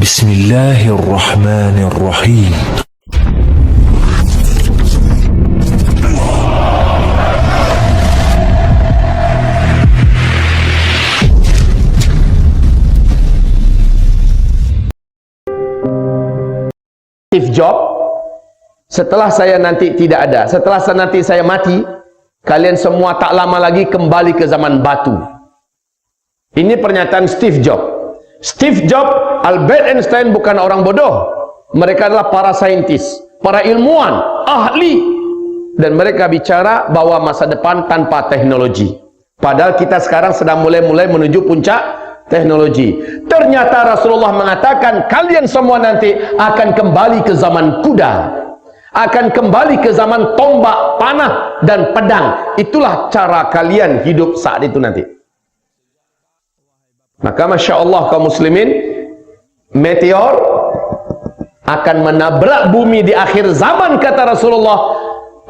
Bismillahirrahmanirrahim. Steve Jobs, setelah saya nanti tidak ada, setelah nanti saya mati, kalian semua tak lama lagi kembali ke zaman batu. Ini pernyataan Steve Jobs. Steve Jobs, Albert Einstein bukan orang bodoh. Mereka adalah para saintis, para ilmuwan, ahli. Dan mereka bicara bahwa masa depan tanpa teknologi. Padahal kita sekarang sedang mulai menuju puncak teknologi. Ternyata Rasulullah mengatakan kalian semua nanti akan kembali ke zaman kuda, akan kembali ke zaman tombak, panah dan pedang. Itulah cara kalian hidup saat itu nanti. Maka Masya Allah kaum muslimin, meteor akan menabrak bumi di akhir zaman, kata Rasulullah,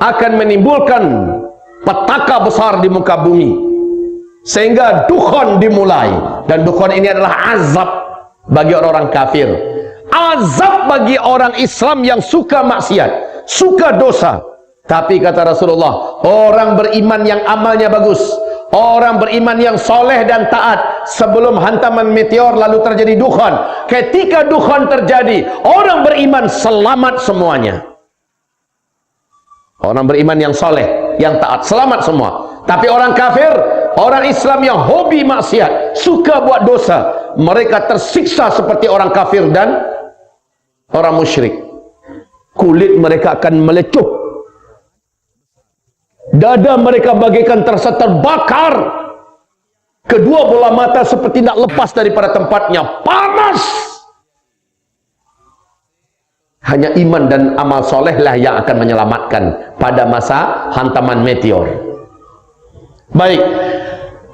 akan menimbulkan petaka besar di muka bumi, sehingga dukhon dimulai. Dan dukhon ini adalah azab bagi orang-orang kafir, azab bagi orang Islam yang suka maksiat, suka dosa. Tapi kata Rasulullah, orang beriman yang amalnya bagus, orang beriman yang soleh dan taat, sebelum hantaman meteor lalu terjadi dukhon, ketika dukhon terjadi, orang beriman selamat semuanya. Orang beriman yang soleh, yang taat, selamat semua. Tapi orang kafir, orang Islam yang hobi maksiat, suka buat dosa, mereka tersiksa seperti orang kafir dan orang musyrik. Kulit mereka akan melecup, dada mereka bagaikan terasa terbakar, kedua bola mata seperti tidak lepas daripada tempatnya, panas. Hanya iman dan amal solehlah yang akan menyelamatkan pada masa hantaman meteor. Baik,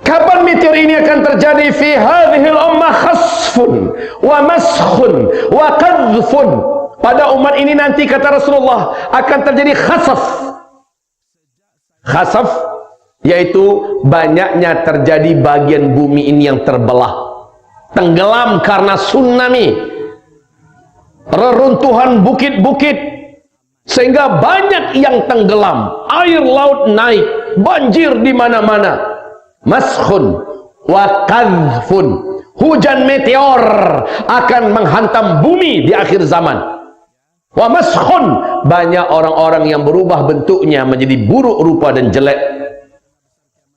kapan meteor ini akan terjadi? Fi hadhil ummah khasfun wa maskhun wa qadhfun. Pada umat ini nanti, kata Rasulullah, akan terjadi khasaf. Khasaf yaitu banyaknya terjadi bagian bumi ini yang terbelah, tenggelam karena tsunami, reruntuhan bukit-bukit, sehingga banyak yang tenggelam, air laut naik, banjir di mana-mana. Maskhun wa qadhfun, hujan meteor akan menghantam bumi di akhir zaman. Wa maskhun, banyak orang-orang yang berubah bentuknya menjadi buruk rupa dan jelek.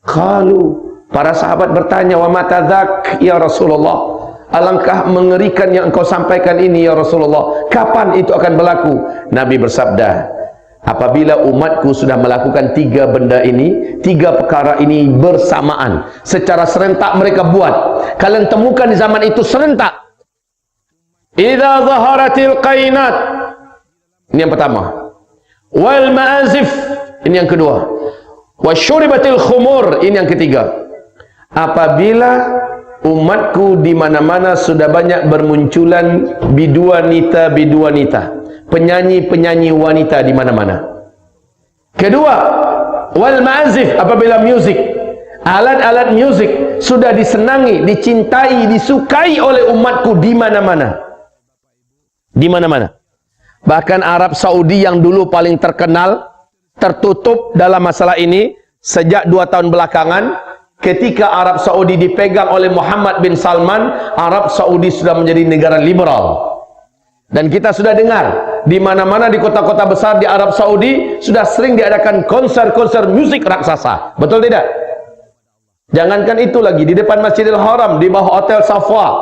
Qalu, para sahabat bertanya, wa matadzak ya Rasulullah, alangkah mengerikan yang engkau sampaikan ini ya Rasulullah, kapan itu akan berlaku? Nabi bersabda, apabila umatku sudah melakukan tiga benda ini, tiga perkara ini bersamaan, secara serentak mereka buat. Kalian temukan di zaman itu serentak. Idza zaharatil qainat, ini yang pertama. Wal ma'azif, ini yang kedua. Wasyuribatil khumur, ini yang ketiga. Apabila umatku di mana-mana sudah banyak bermunculan biduanita, penyanyi-penyanyi wanita di mana-mana. Kedua, wal ma'azif, apabila musik, alat-alat musik sudah disenangi, dicintai, disukai oleh umatku di mana-mana. Di mana-mana. Bahkan Arab Saudi yang dulu paling terkenal, tertutup dalam masalah ini sejak 2 tahun belakangan, ketika Arab Saudi dipegang oleh Muhammad bin Salman, Arab Saudi sudah menjadi negara liberal. Dan kita sudah dengar, di mana-mana di kota-kota besar di Arab Saudi sudah sering diadakan konser-konser musik raksasa. Betul tidak? Jangankan itu lagi, di depan Masjidil Haram, di bawah Hotel Safwa,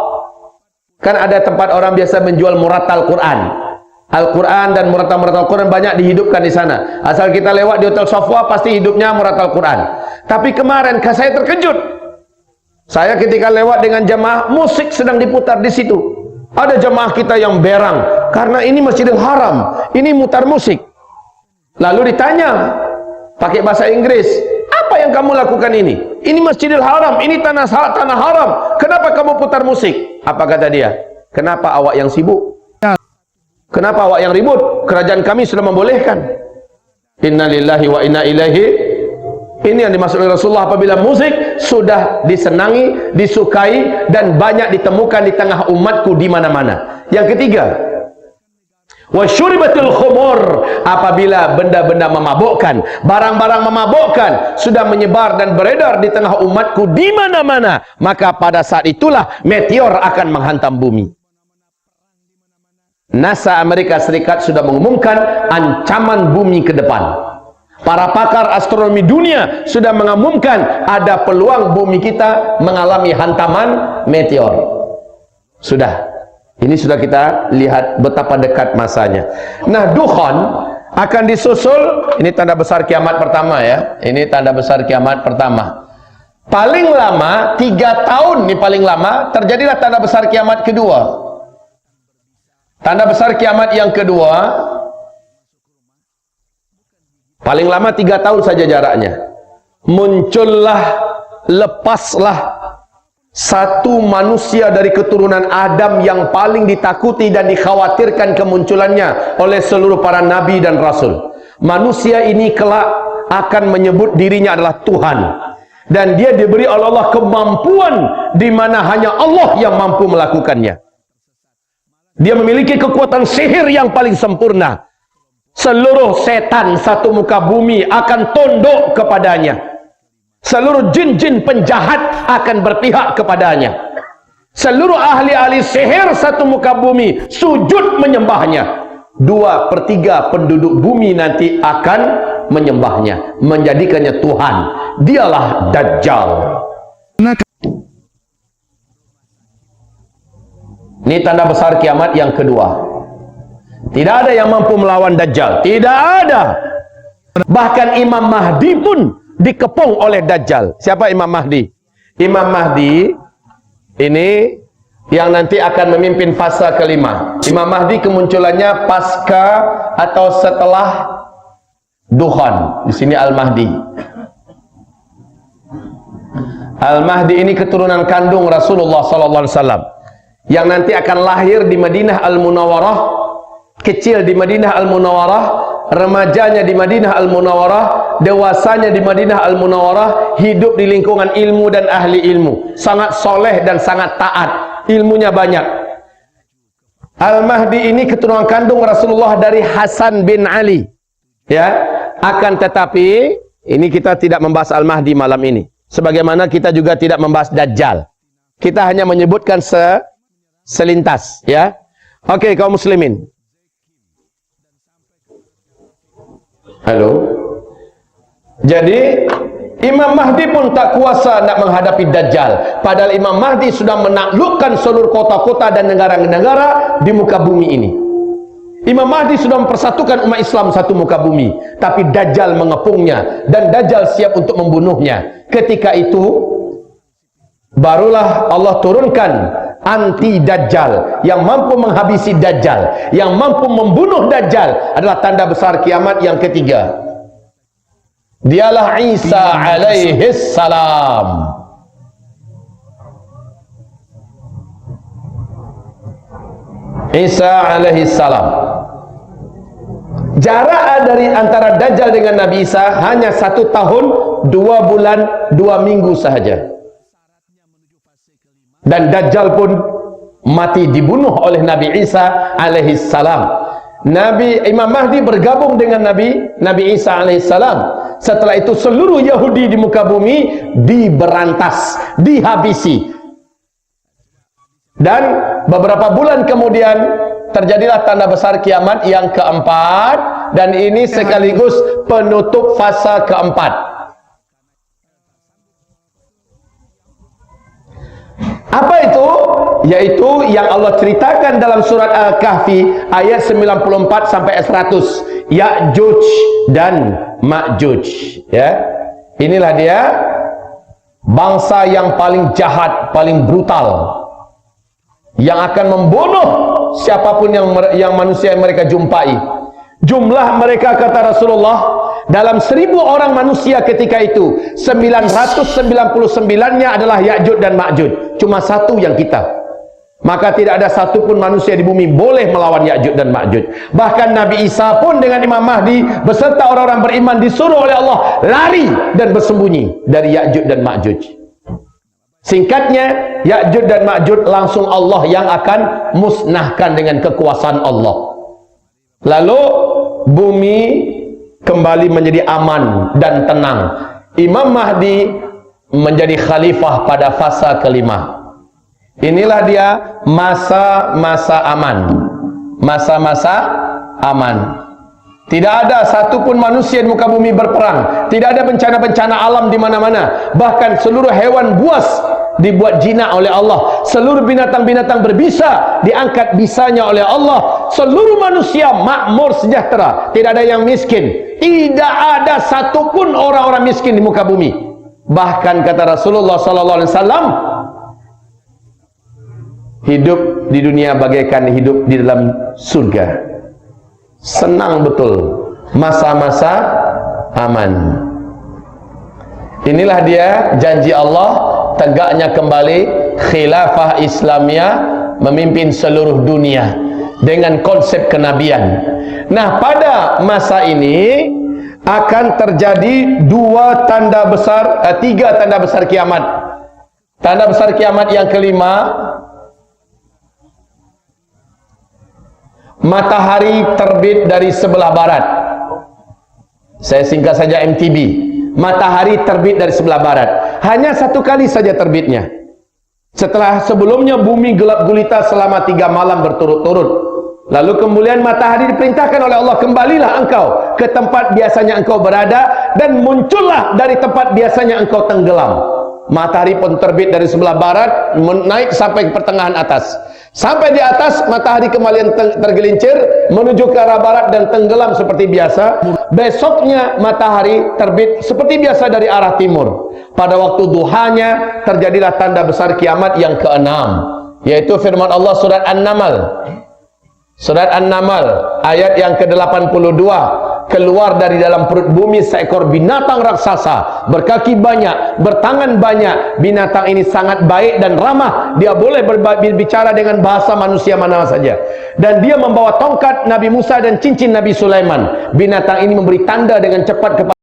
kan ada tempat orang biasa menjual muratal Quran. Al-Quran dan muratal Quran banyak dihidupkan di sana. Asal kita lewat di Hotel Safwa, pasti hidupnya muratal Quran. Tapi kemarin saya terkejut. Saya ketika lewat dengan jemaah, musik sedang diputar di situ. Ada jemaah kita yang berang karena ini Masjidil Haram, ini mutar musik. Lalu ditanya pakai bahasa Inggris, apa yang kamu lakukan ini? Ini Masjidil Haram, ini tanah haram. Kenapa kamu putar musik? Apa kata dia? Kenapa awak yang sibuk? Kenapa awak yang ribut? Kerajaan kami sudah membolehkan. Inna lillahi wa inna ilaihi. Ini yang dimaksud oleh Rasulullah, apabila musik sudah disenangi, disukai dan banyak ditemukan di tengah umatku di mana-mana. Yang ketiga, wasyuribatul khumur, apabila benda-benda memabukkan, barang-barang memabukkan sudah menyebar dan beredar di tengah umatku di mana-mana, maka pada saat itulah meteor akan menghantam bumi. NASA Amerika Serikat sudah mengumumkan ancaman bumi ke depan. Para pakar astronomi dunia sudah mengumumkan ada peluang bumi kita mengalami hantaman meteor. Ini sudah kita lihat betapa dekat masanya. Nah, dukhan akan disusul, ini tanda besar kiamat pertama ya. Ini tanda besar kiamat pertama. Paling lama 3 tahun nih, paling lama terjadilah tanda besar kiamat kedua. Tanda besar kiamat yang kedua paling lama 3 tahun saja jaraknya. Muncullah, lepaslah satu manusia dari keturunan Adam yang paling ditakuti dan dikhawatirkan kemunculannya oleh seluruh para nabi dan rasul. Manusia ini kelak akan menyebut dirinya adalah Tuhan, dan dia diberi oleh Allah kemampuan di mana hanya Allah yang mampu melakukannya. Dia memiliki kekuatan sihir yang paling sempurna. Seluruh setan satu muka bumi akan tunduk kepadanya. Seluruh jin-jin penjahat akan berpihak kepadanya. Seluruh ahli-ahli sihir satu muka bumi sujud menyembahnya. 2/3 penduduk bumi nanti akan menyembahnya, menjadikannya Tuhan. Dialah Dajjal. Ini tanda besar kiamat yang kedua. Tidak ada yang mampu melawan Dajjal. Tidak ada. Bahkan Imam Mahdi pun dikepung oleh Dajjal. Siapa Imam Mahdi? Imam Mahdi ini yang nanti akan memimpin fase kelima. Imam Mahdi kemunculannya pasca atau setelah Dukhan. Di sini Al-Mahdi. Al-Mahdi ini keturunan kandung Rasulullah sallallahu alaihi wasallam yang nanti akan lahir di Madinah Al-Munawwarah, kecil di Madinah Al-Munawwarah, remajanya di Madinah Al-Munawwarah, dewasanya di Madinah Al-Munawwarah, hidup di lingkungan ilmu dan ahli ilmu, sangat soleh dan sangat taat, ilmunya banyak. Al-Mahdi ini keturunan kandung Rasulullah dari Hasan bin Ali, ya. Akan tetapi ini kita tidak membahas Al-Mahdi malam ini, sebagaimana kita juga tidak membahas Dajjal. Kita hanya menyebutkan selintas, ya. Oke, kaum muslimin. Halo. Jadi Imam Mahdi pun tak kuasa nak menghadapi Dajjal. Padahal Imam Mahdi sudah menaklukkan seluruh kota-kota dan negara-negara di muka bumi ini. Imam Mahdi sudah mempersatukan umat Islam satu muka bumi. Tapi Dajjal mengepungnya dan Dajjal siap untuk membunuhnya. Ketika itu barulah Allah turunkan anti Dajjal yang mampu menghabisi Dajjal, yang mampu membunuh Dajjal. Adalah tanda besar kiamat yang ketiga. Dialah Isa alaihis salam. Isa alaihis salam. Jarak dari antara Dajjal dengan Nabi Isa hanya 1 tahun 2 bulan 2 minggu sahaja. Dan Dajjal pun mati dibunuh oleh Nabi Isa alaihis salam. Imam Mahdi bergabung dengan Nabi Isa alaihis salam. Setelah itu seluruh Yahudi di muka bumi diberantas, dihabisi. Dan beberapa bulan kemudian terjadilah tanda besar kiamat yang keempat, dan ini sekaligus penutup fasa keempat. Apa itu? Yaitu yang Allah ceritakan dalam surat Al-Kahfi ayat 94 sampai 100. Ya'juj dan Ma'juj, ya. Inilah dia bangsa yang paling jahat, paling brutal, yang akan membunuh siapapun yang manusia yang mereka jumpai. Jumlah mereka, kata Rasulullah, dalam 1000 orang manusia ketika itu 999-nya adalah Ya'juj dan Ma'juj. Cuma 1 yang kita. Maka tidak ada satupun manusia di bumi boleh melawan Ya'juj dan Ma'juj. Bahkan Nabi Isa pun dengan Imam Mahdi beserta orang-orang beriman disuruh oleh Allah lari dan bersembunyi dari Ya'juj dan Ma'juj. Singkatnya, Ya'juj dan Ma'juj langsung Allah yang akan musnahkan dengan kekuasaan Allah. Lalu bumi kembali menjadi aman dan tenang. Imam Mahdi menjadi khalifah pada fasa kelima. Inilah dia masa-masa aman. Masa-masa aman. Tidak ada satupun manusia di muka bumi berperang. Tidak ada bencana-bencana alam di mana-mana. Bahkan seluruh hewan buas dibuat jinak oleh Allah. Seluruh binatang-binatang berbisa diangkat bisanya oleh Allah. Seluruh manusia makmur sejahtera. Tidak ada yang miskin. Tidak ada satupun orang-orang miskin di muka bumi. Bahkan kata Rasulullah SAW, hidup di dunia bagaikan hidup di dalam surga. Senang betul, masa-masa aman. Inilah dia janji Allah, tegaknya kembali khilafah Islamiyah memimpin seluruh dunia dengan konsep kenabian. Nah, pada masa ini akan terjadi tiga tanda besar kiamat. Tanda besar kiamat yang kelima, matahari terbit dari sebelah barat. Saya singkat saja MTB. Matahari terbit dari sebelah barat. Hanya satu kali saja terbitnya. Setelah sebelumnya bumi gelap gulita selama 3 malam berturut-turut. Lalu kemudian matahari diperintahkan oleh Allah, kembalilah engkau ke tempat biasanya engkau berada, dan muncullah dari tempat biasanya engkau tenggelam. Matahari pun terbit dari sebelah barat, naik sampai ke pertengahan atas. Sampai di atas, matahari kembali tergelincir menuju ke arah barat dan tenggelam seperti biasa. Besoknya matahari terbit seperti biasa dari arah timur. Pada waktu duhanya terjadilah tanda besar kiamat yang ke-6, yaitu firman Allah surat An-Naml. Surat An-Naml ayat yang ke-82. Keluar dari dalam perut bumi seekor binatang raksasa, berkaki banyak, bertangan banyak. Binatang ini sangat baik dan ramah. Dia boleh berbicara dengan bahasa manusia mana saja. Dan dia membawa tongkat Nabi Musa dan cincin Nabi Sulaiman. Binatang ini memberi tanda dengan cepat kepada